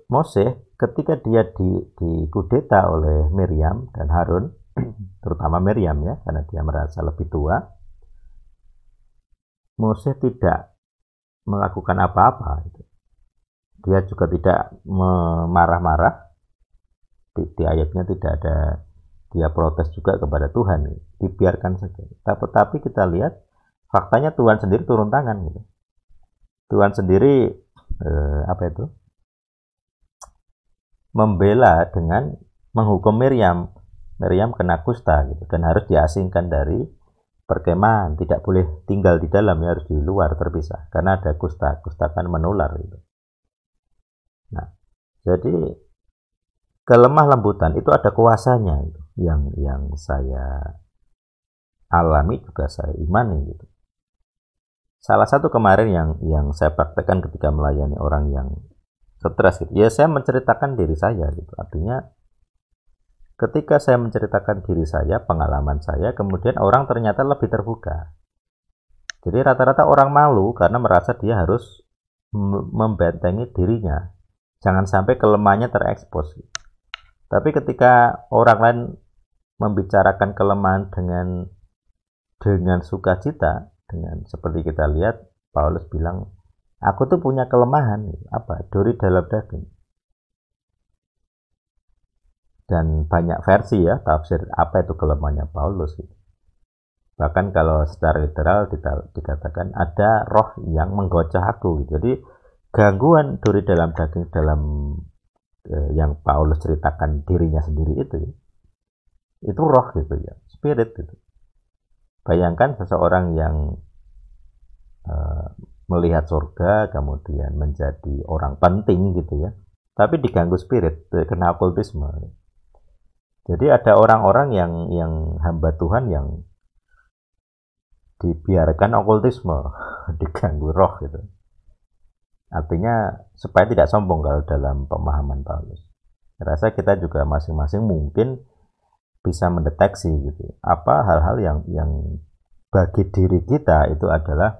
Mose ketika dia dikudeta oleh Miriam dan Harun, terutama Miriam ya, karena dia merasa lebih tua, Mose tidak melakukan apa-apa. Dia juga tidak marah-marah. Di ayatnya tidak ada dia protes juga kepada Tuhan, dibiarkan saja. Tapi kita lihat faktanya Tuhan sendiri turun tangan gitu. Tuhan sendiri membela dengan menghukum Miriam. Miriam kena kusta gitu, dan harus diasingkan dari perkemahan, tidak boleh tinggal di dalam, ya harus di luar terpisah karena ada kusta kan menular gitu. Nah, jadi kelemah lembutan itu ada kuasanya gitu, yang saya alami juga saya imani gitu. Salah satu kemarin yang saya praktekkan ketika melayani orang yang stres gitu, ya saya menceritakan diri saya gitu. Artinya ketika saya menceritakan diri saya, pengalaman saya, kemudian orang ternyata lebih terbuka. Jadi rata-rata orang malu karena merasa dia harus membentengi dirinya, jangan sampai kelemahannya terekspos. Tapi ketika orang lain membicarakan kelemahan dengan sukacita, dengan seperti kita lihat Paulus bilang, aku tuh punya kelemahan, apa? Duri dalam daging. Dan banyak versi ya tafsir apa itu kelemahannya Paulus. Bahkan kalau secara literal dikatakan ada roh yang menggocah aku. Jadi gangguan duri dalam daging dalam yang Paulus ceritakan dirinya sendiri itu roh gitu ya, spirit gitu. Bayangkan seseorang yang melihat surga kemudian menjadi orang penting gitu ya, tapi diganggu spirit, kena okultisme. Jadi ada orang-orang yang hamba Tuhan yang dibiarkan okultisme, diganggu roh gitu. Artinya supaya tidak sombong kalau dalam pemahaman Paulus. Saya rasa kita juga masing-masing mungkin bisa mendeteksi gitu. Apa hal-hal yang bagi diri kita itu adalah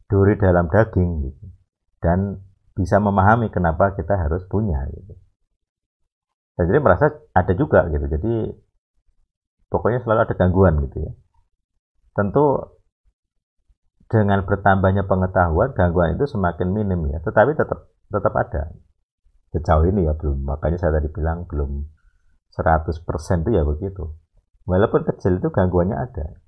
duri dalam daging gitu. Dan bisa memahami kenapa kita harus punya gitu. Dan jadi merasa ada juga gitu. Jadi pokoknya selalu ada gangguan gitu ya. Tentu dengan bertambahnya pengetahuan, gangguan itu semakin minim ya. Tetapi tetap ada. Sejauh ini ya belum. Makanya saya tadi bilang belum 100% itu ya begitu. Walaupun kecil itu gangguannya ada.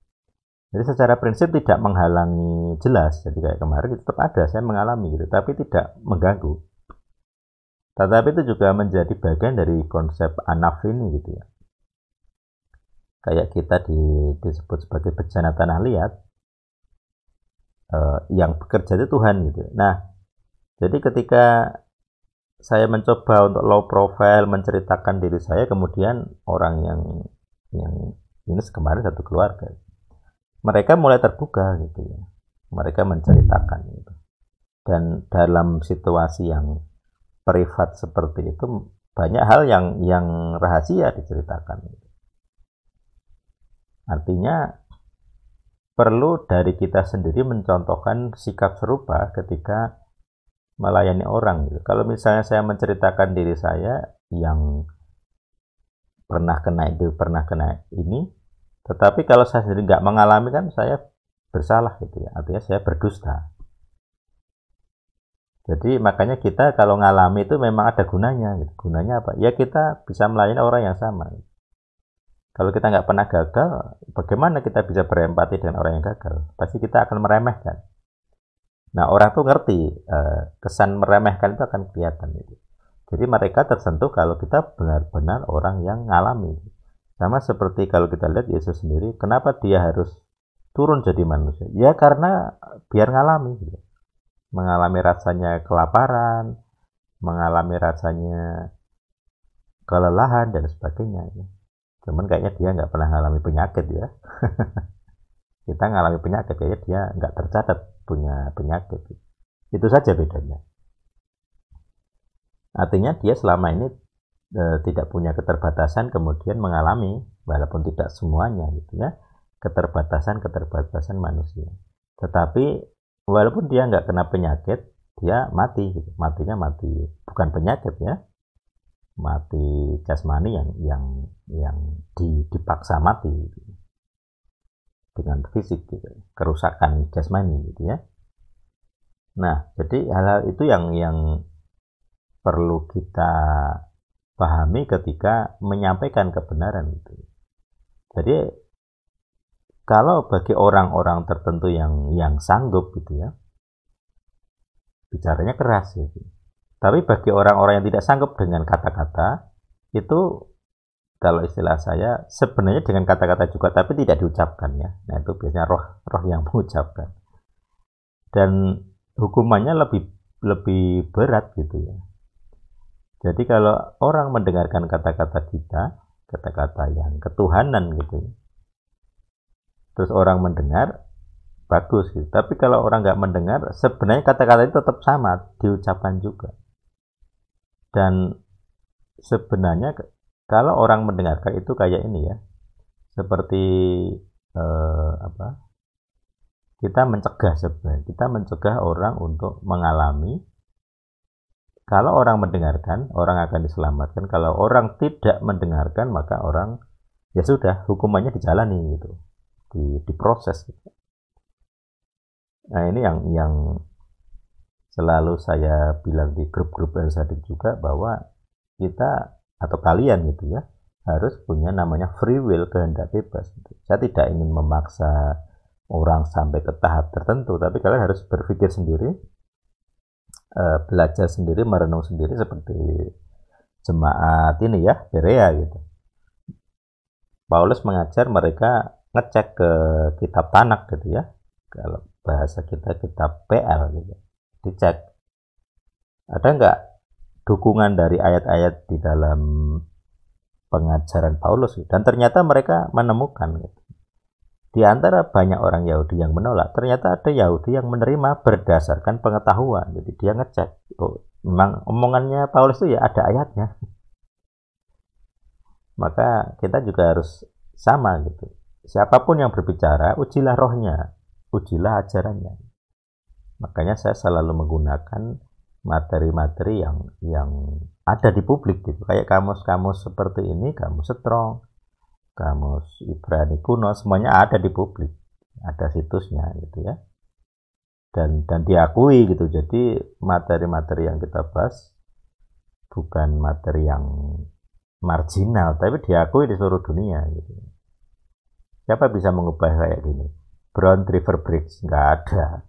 Jadi secara prinsip tidak menghalangi jelas. Jadi kayak kemarin tetap ada, saya mengalami gitu. Tapi tidak mengganggu. Tetapi itu juga menjadi bagian dari konsep anaf ini gitu ya. Kayak kita disebut sebagai bejana tanah liat, yang bekerja itu Tuhan gitu. Nah, jadi ketika saya mencoba untuk low profile, menceritakan diri saya, kemudian orang yang ini kemarin satu keluarga, mereka mulai terbuka gitu ya. Mereka menceritakan gitu. Dan dalam situasi yang privat seperti itu banyak hal yang rahasia diceritakan. Artinya perlu dari kita sendiri mencontohkan sikap serupa ketika melayani orang gitu. Kalau misalnya saya menceritakan diri saya yang pernah kena ini, tetapi kalau saya sendiri nggak mengalami kan saya bersalah gitu ya. Artinya saya berdusta. Jadi makanya kita kalau ngalami itu memang ada gunanya. Gunanya apa? Ya kita bisa melayani orang yang sama. Kalau kita nggak pernah gagal, bagaimana kita bisa berempati dengan orang yang gagal? Pasti kita akan meremehkan. Nah orang tuh ngerti, kesan meremehkan itu akan kelihatan. Jadi mereka tersentuh kalau kita benar-benar orang yang ngalami. Sama seperti kalau kita lihat Yesus sendiri, kenapa dia harus turun jadi manusia? Ya karena biar ngalami. Gitu. Mengalami rasanya kelaparan, mengalami rasanya kelelahan dan sebagainya. Cuman kayaknya dia nggak pernah mengalami penyakit ya. Kita ngalami penyakit, kayaknya dia nggak tercatat punya penyakit. Itu saja bedanya. Artinya dia selama ini tidak punya keterbatasan, kemudian mengalami, walaupun tidak semuanya gitu ya, keterbatasan manusia. Tetapi walaupun dia nggak kena penyakit, dia mati gitu. Matinya mati bukan penyakit ya, mati jasmani yang dipaksa mati gitu. Dengan fisik gitu, kerusakan jasmani gitu ya. Nah, jadi hal-hal itu yang perlu kita pahami ketika menyampaikan kebenaran gitu. Jadi kalau bagi orang-orang tertentu yang sanggup gitu ya, bicaranya keras gitu. Tapi bagi orang-orang yang tidak sanggup dengan kata-kata, itu kalau istilah saya sebenarnya dengan kata-kata juga tapi tidak diucapkan ya. Nah, itu biasanya roh yang mengucapkan. Dan hukumannya lebih berat gitu ya. Jadi kalau orang mendengarkan kata-kata kita, kata-kata yang ketuhanan gitu ya, terus orang mendengar, bagus gitu. Tapi kalau orang nggak mendengar, sebenarnya kata-kata itu tetap sama, diucapkan juga. Dan sebenarnya kalau orang mendengarkan itu kayak ini ya, seperti kita mencegah sebenarnya, kita mencegah orang untuk mengalami. Kalau orang mendengarkan, orang akan diselamatkan. Kalau orang tidak mendengarkan, maka orang ya sudah hukumannya dijalani gitu, diproses. Gitu. Nah ini yang selalu saya bilang di grup-grup Elsadik juga, bahwa kita atau kalian gitu ya harus punya namanya free will, kehendak bebas. Gitu. Saya tidak ingin memaksa orang sampai ke tahap tertentu, tapi kalian harus berpikir sendiri, belajar sendiri, merenung sendiri seperti jemaat ini ya, Berea gitu. Paulus mengajar mereka ngecek ke kitab Tanak gitu ya, kalau bahasa kita kitab PL gitu, dicek ada nggak dukungan dari ayat-ayat di dalam pengajaran Paulus gitu. Dan ternyata mereka menemukan gitu. Di antara banyak orang Yahudi yang menolak, ternyata ada Yahudi yang menerima berdasarkan pengetahuan. Jadi dia ngecek, oh, memang omongannya Paulus itu ya ada ayatnya. Maka kita juga harus sama gitu. Siapapun yang berbicara, ujilah rohnya, ujilah ajarannya. Makanya saya selalu menggunakan materi-materi yang ada di publik gitu. Kayak kamus-kamus seperti ini, kamus Strong, kamus Ibrani kuno, semuanya ada di publik, ada situsnya gitu ya, dan diakui gitu. Jadi materi-materi yang kita bahas bukan materi yang marginal, tapi diakui di seluruh dunia gitu. Siapa bisa mengubah kayak gini? Brown River Bridge nggak ada.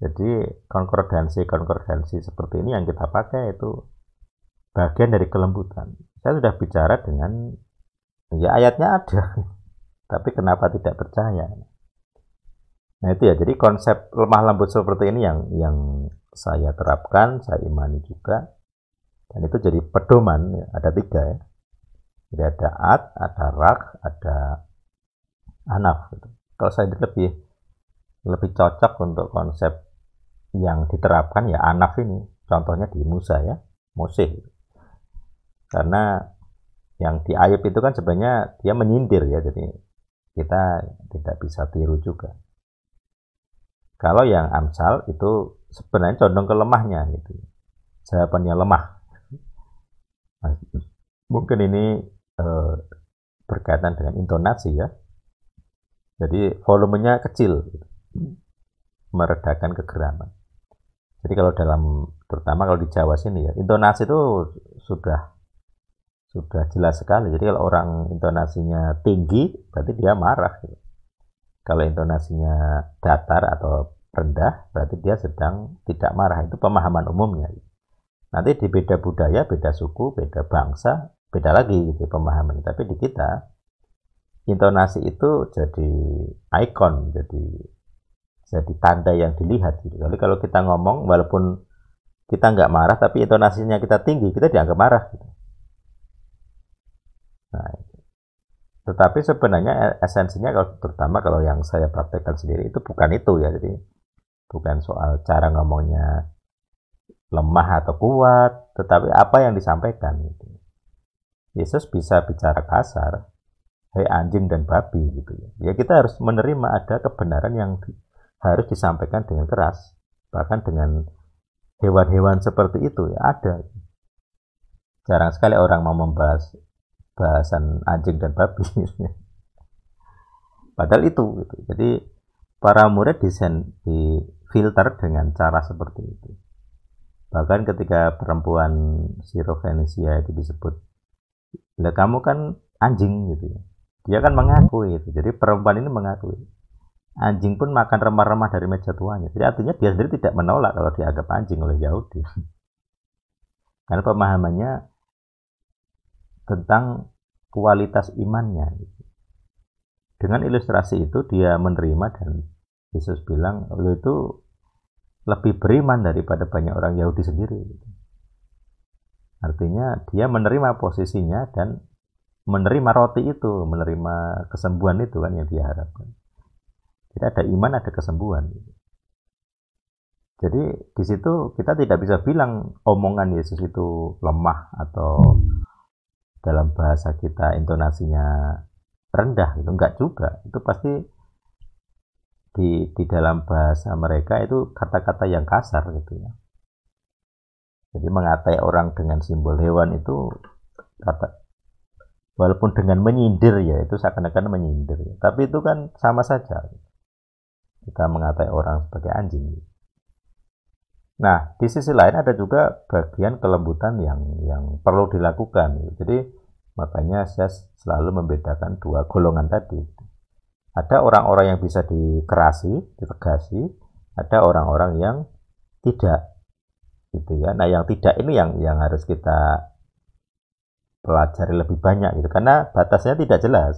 Jadi konkordansi seperti ini yang kita pakai itu bagian dari kelembutan. Saya sudah bicara dengan ya ayatnya ada, tapi kenapa tidak percaya? Nah itu ya, jadi konsep lemah lembut seperti ini yang saya terapkan, saya imani juga, dan itu jadi pedoman ya, ada 3 ya. Jadi ada ad, ada rak, ada anaf. Gitu. Kalau saya lebih cocok untuk konsep yang diterapkan ya anaf ini, contohnya di Musa ya, Mose. Karena yang di Ayub itu kan sebenarnya dia menyindir ya, jadi kita tidak bisa tiru juga. Kalau yang Amsal itu sebenarnya condong ke lemahnya gitu, jawabannya lemah. Nah, mungkin ini berkaitan dengan intonasi ya, jadi volumenya kecil gitu, meredakan kegeraman. Jadi kalau terutama kalau di Jawa sini ya, intonasi itu sudah jelas sekali. Jadi kalau orang intonasinya tinggi, berarti dia marah. Gitu. Kalau intonasinya datar atau rendah, berarti dia sedang tidak marah. Itu pemahaman umumnya. Gitu. Nanti di beda budaya, beda suku, beda bangsa, beda lagi gitu pemahaman. Tapi di kita, intonasi itu jadi ikon, jadi tanda yang dilihat. Gitu. Jadi kalau kita ngomong, walaupun kita nggak marah, tapi intonasinya kita tinggi, kita dianggap marah. Gitu. Nah, tetapi sebenarnya esensinya terutama kalau yang saya praktekkan sendiri itu bukan itu ya, jadi bukan soal cara ngomongnya lemah atau kuat, tetapi apa yang disampaikan gitu. Yesus bisa bicara kasar, hei anjing dan babi gitu ya. Ya kita harus menerima ada kebenaran yang harus disampaikan dengan keras. Bahkan dengan hewan-hewan seperti itu ya ada. Jarang sekali orang mau membahas bahasan anjing dan babi. Padahal itu gitu. Jadi para murid difilter dengan cara seperti itu. Bahkan ketika perempuan Sirofenisia itu disebut, "Lah kamu kan anjing," gitu ya. Dia kan mengakui itu. Jadi perempuan ini mengakui. Anjing pun makan remah-remah dari meja tuanya. Jadi artinya dia sendiri tidak menolak kalau dianggap anjing oleh Yahudi. Karena pemahamannya tentang kualitas imannya. Dengan ilustrasi itu dia menerima dan Yesus bilang, "Lo itu lebih beriman daripada banyak orang Yahudi sendiri." Artinya dia menerima posisinya dan menerima roti itu, menerima kesembuhan itu kan yang dia harapkan. Jadi ada iman, ada kesembuhan. Jadi di situ kita tidak bisa bilang omongan Yesus itu lemah atau dalam bahasa kita intonasinya rendah, itu enggak juga. Itu pasti di dalam bahasa mereka itu kata-kata yang kasar gitu ya. Jadi mengatai orang dengan simbol hewan itu kata, walaupun dengan menyindir ya, itu seakan-akan menyindir ya. Tapi itu kan sama saja. Kita mengatai orang sebagai anjing. Nah, di sisi lain ada juga bagian kelembutan yang perlu dilakukan. Jadi makanya saya selalu membedakan dua golongan tadi. Ada orang-orang yang bisa dikerasi, ditegasi, ada orang-orang yang tidak, gitu ya. Nah, yang tidak ini yang harus kita pelajari lebih banyak gitu, karena batasnya tidak jelas.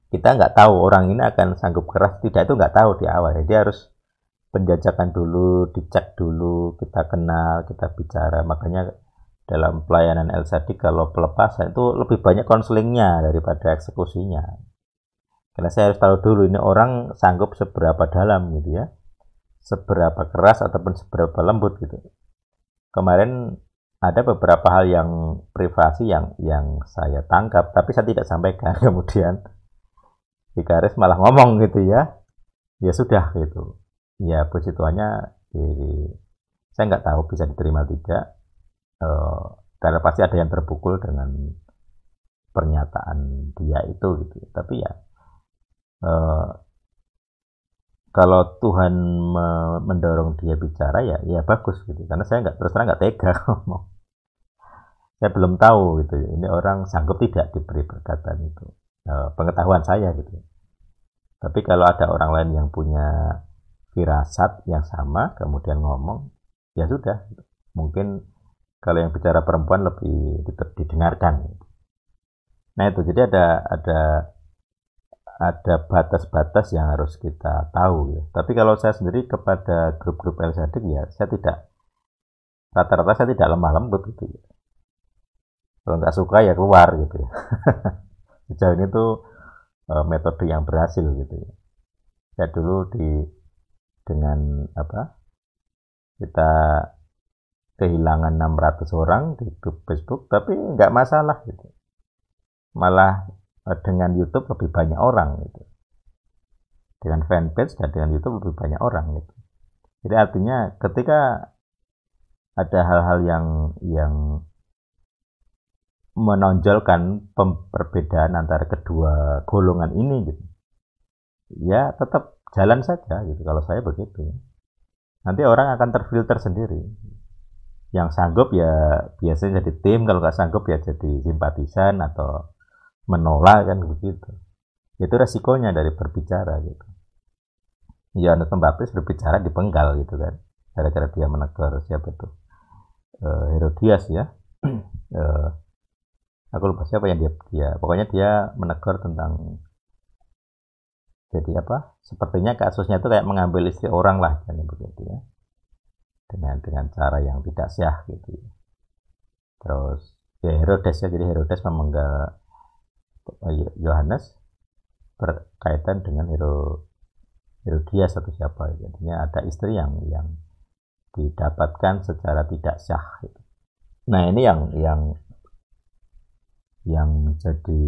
Kita nggak tahu orang ini akan sanggup keras tidak, itu nggak tahu di awal. Jadi harus penjajakan dulu, dicek dulu, kita kenal, kita bicara. Makanya dalam pelayanan LSAD kalau pelepasan itu lebih banyak konselingnya daripada eksekusinya. Karena saya harus tahu dulu ini orang sanggup seberapa dalam gitu ya, seberapa keras ataupun seberapa lembut gitu. Kemarin ada beberapa hal yang privasi yang saya tangkap, tapi saya tidak sampaikan. Kemudian Vikaris malah ngomong gitu ya, ya sudah gitu. Ya puji Tuhannya, saya nggak tahu bisa diterima tidak, karena pasti ada yang terpukul dengan pernyataan dia itu gitu. Tapi ya kalau Tuhan mendorong dia bicara ya bagus gitu. Karena saya nggak, terus terang nggak tega ngomong. Saya belum tahu gitu. Ini orang sanggup tidak diberi perkataan itu. Pengetahuan saya gitu. Tapi kalau ada orang lain yang punya firasat yang sama kemudian ngomong, ya sudah. Mungkin kalau yang bicara perempuan lebih didengarkan. Nah itu, jadi ada batas-batas yang harus kita tahu ya. Tapi kalau saya sendiri kepada grup-grup LSAD ya, saya tidak, rata-rata saya tidak lemah lembut gitu ya. Kalau nggak suka ya keluar gitu ya. Sejauh ini tuh metode yang berhasil gitu ya. Saya dulu dengan kita kehilangan 600 orang di grup Facebook, tapi nggak masalah gitu. Malah dengan YouTube lebih banyak orang gitu. Dengan fanpage dan dengan YouTube lebih banyak orang gitu. Jadi artinya ketika ada hal-hal yang menonjolkan perbedaan antara kedua golongan ini gitu, ya tetap jalan saja gitu. Kalau saya begitu, nanti orang akan terfilter sendiri. Yang sanggup ya biasanya jadi tim, kalau nggak sanggup ya jadi simpatisan atau menolak kan begitu. Itu resikonya dari berbicara gitu. Yohanes Pembaptis berbicara dipenggal gitu kan, gara-gara dia menegur siapa itu, Herodias ya. Aku lupa siapa yang dia pokoknya dia menegur tentang, jadi sepertinya kasusnya itu kayak mengambil istri orang lah kan begitu ya, dengan cara yang tidak sah gitu ya. Terus ya Herodes ya, jadi Herodes memenggal Yohanes berkaitan dengan Herodias atau siapa, jadinya ada istri yang didapatkan secara tidak sah gitu. Nah ini yang menjadi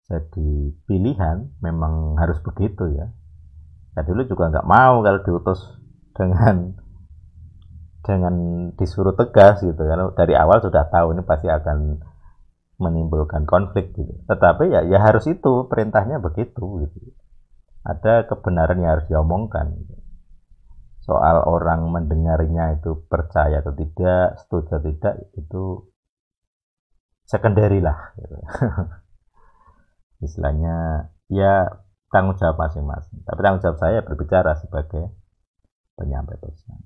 jadi pilihan, memang harus begitu ya, Ya dulu juga nggak mau kalau diutus dengan disuruh tegas gitu, karena dari awal sudah tahu ini pasti akan menimbulkan konflik gitu. Tetapi ya harus itu perintahnya begitu gitu. Ada kebenaran yang harus diomongkan. Gitu. Soal orang mendengarnya itu percaya atau tidak, setuju atau tidak, itu secondary lah. Gitu. Istilahnya ya tanggung jawab masing-masing. Tapi tanggung jawab saya berbicara sebagai penyampai pesan.